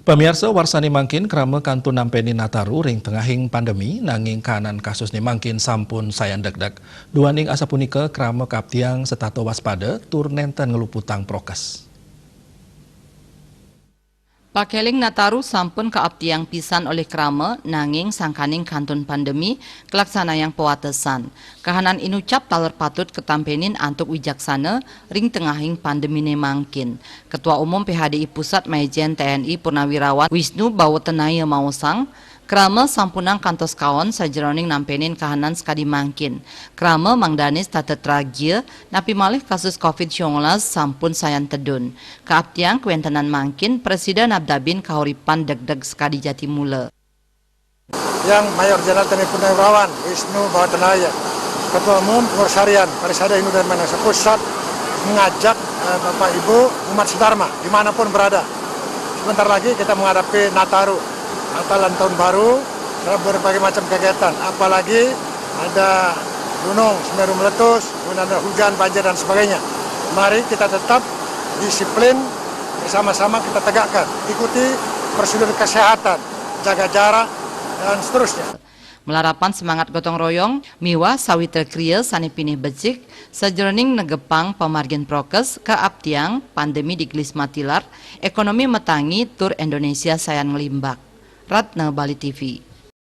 Pemirsa warsani mangkin krama kantun nampeni Nataru ring tengahing pandemi nanging kanan kasus ni mangkin sampun sayan degdeg. Duaning asa punika krama kaptiang setato waspada tur nenten ngeluputang prokes. Pakeling Nataru sampun kaaptiang pisan oleh krama nanging sangkaning kantun pandemi kelaksana yang pewatesan. Kahanan inucap taler patut ketampenin antuk wijaksana ring tengahing pandemi ne mangkin. Ketua Umum PHDI Pusat Majen TNI Purnawirawan Wisnu Bawotenaya Mausang krama sampunang kantos kawan sajeroning nampenin kahanan sekadi mangkin. Krama mangdanis tatetragia napi malih kasus COVID-19 sampun sayan tedun. Kaaptiang kewentenan mangkin Presiden Abdabin kahuripan degdeg sekadi Jatimula. Yang Mayor Jenderal TNI Purnawirawan Wisnu Bawotenaya, Ketua Umum Pengurus Harian Parisada Hindu dan Manasa Pusat mengajak Bapak Ibu umat sedharma dimanapun berada. Sebentar lagi kita menghadapi Nataru, Natalan Tahun Baru, berbagai macam kegiatan, apalagi ada gunung Semeru meletus, kemudian ada hujan, banjir dan sebagainya. Mari kita tetap disiplin, bersama-sama kita tegakkan, ikuti prosedur kesehatan, jaga jarak dan seterusnya. Melarapan semangat gotong royong, miwa sawiter kriya sanipinih becik, sajeroning negepang pamargin prokes keaptiang pandemi di Gelis Matilar, ekonomi metangi tur Indonesia sayan ngelimbak. Ratna Bali TV.